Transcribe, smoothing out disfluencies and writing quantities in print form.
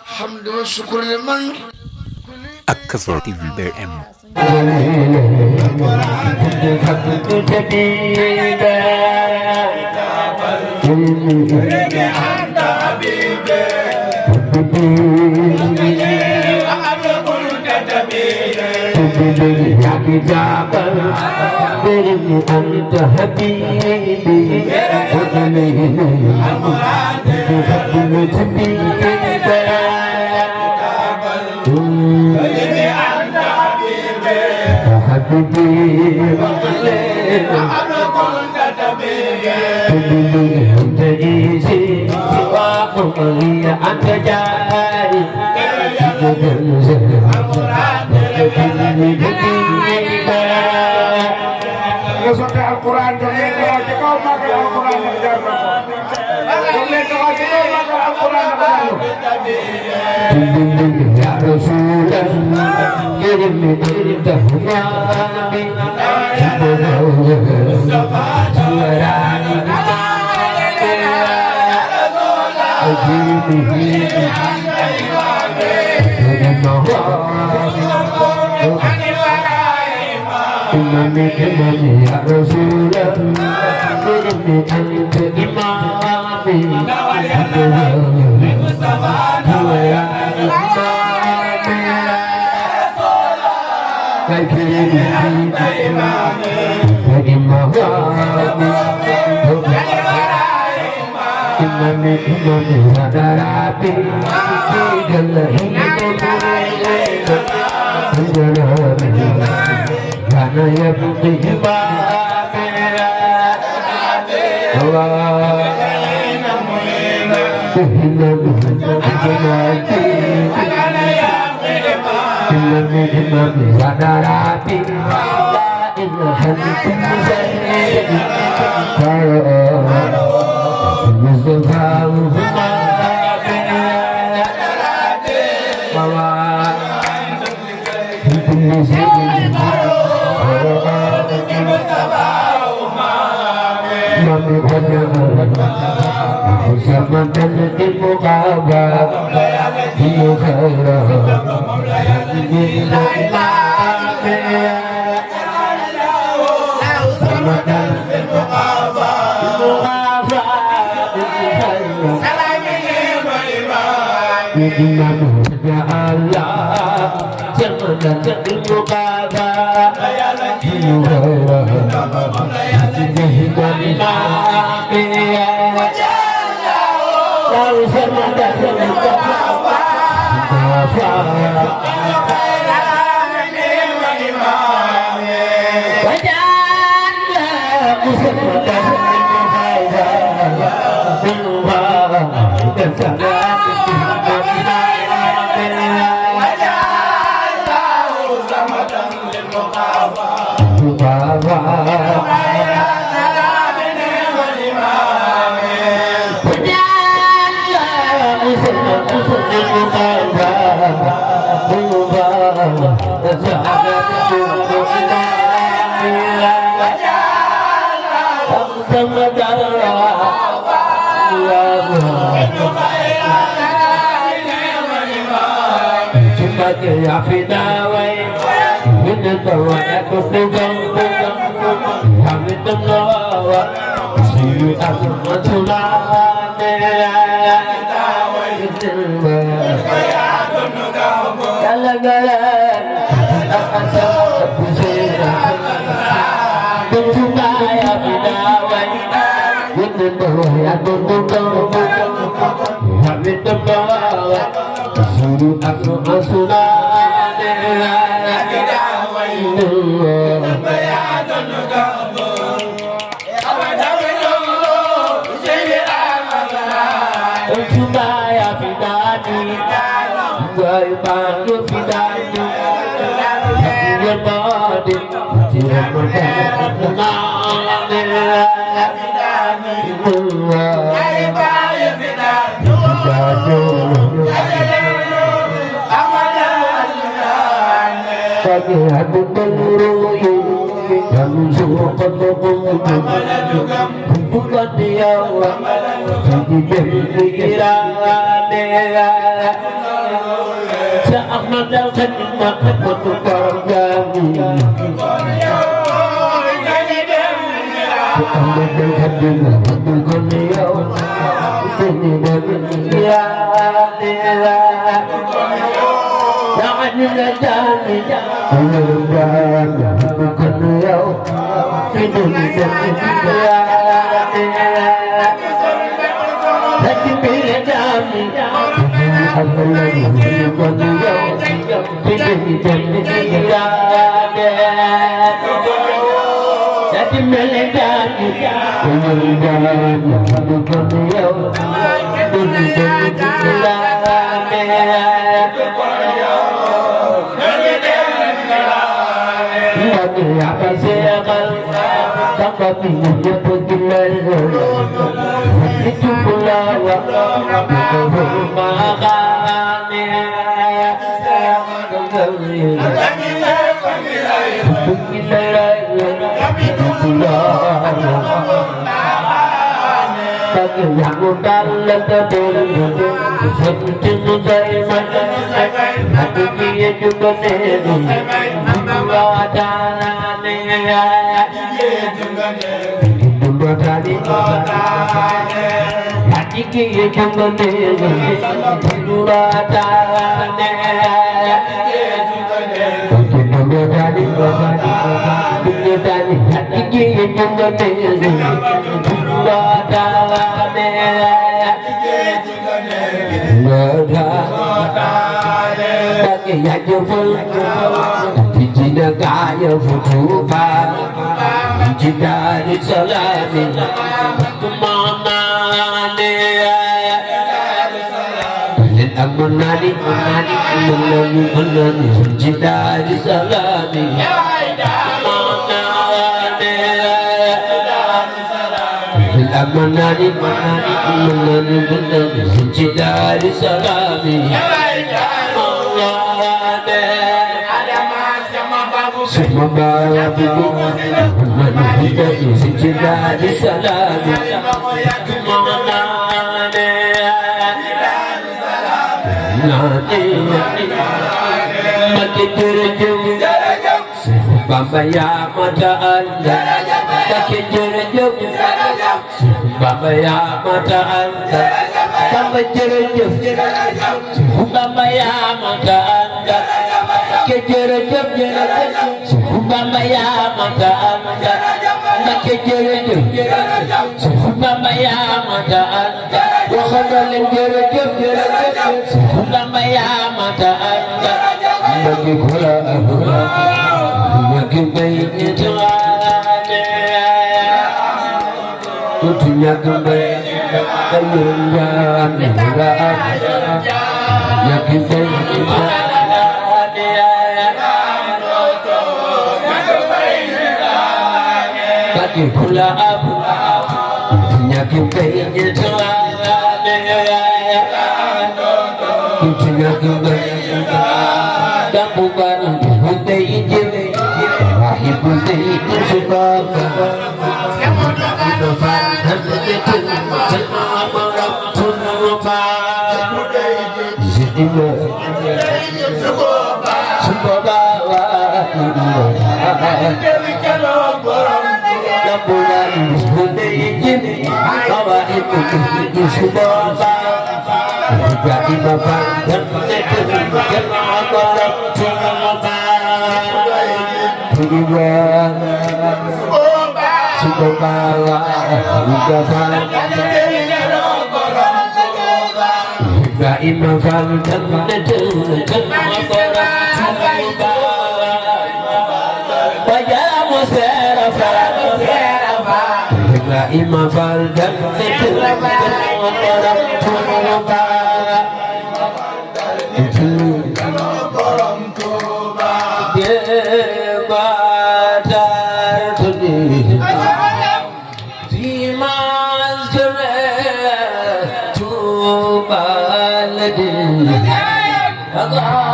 حمد والشكر لمن أكثر في البر أم أنت حبيبي أنت جاري Ngesote Al-Quran Jomlen doa kau makan Al-Quran yang jarno Jomlen doa kau makan Al-Quran yang jarno Ya Rasulullah kirim tahmami Mustafa Tuarani Imami ya Rasulullah kirim anta imami Mustafa Tuarani Ya Fidawai Hiddawa Ekufugam Hamidullah Siyu Asmatulane Kalagalan Ya Fidawai Hiddawa Ekufugam Hamidullah Siyu Asmatulane Bukan dia, jadi pikiran. Ahmad al-Khadim Mahmud Barjami Ahmad al-Khadim Mahmud Kuliyaw Sini Nabiya Ya'ani Najani Mahmud Kuliyaw Sini Nabiya Hadi Biradami itu pula Amunani, amunani, amunani, amunani, jidari salami. Amunani, amunani, amunani, amunani, jidari salami. Semua bawa bibi, amunani, jidari salami. Mati terjun Bamba ya mata anda Mati terjun Bamba ya mata anda Bamba terjun Bamba ya mata anda Mati terjun Bamba ya mata anda Mati terjun Bamba ya mata anda Wakadalim terjun Bamba ya mata anda Bagi gula Bagi bayi Tuhan Kutunya kembali Kayungan Bagi bayi Tuhan Bagi gula Kutunya kembali Tuhan Kutunya kembali Dan bukan Hudai ijib Rahim hudai ijib Sebab Imam Faldan Allah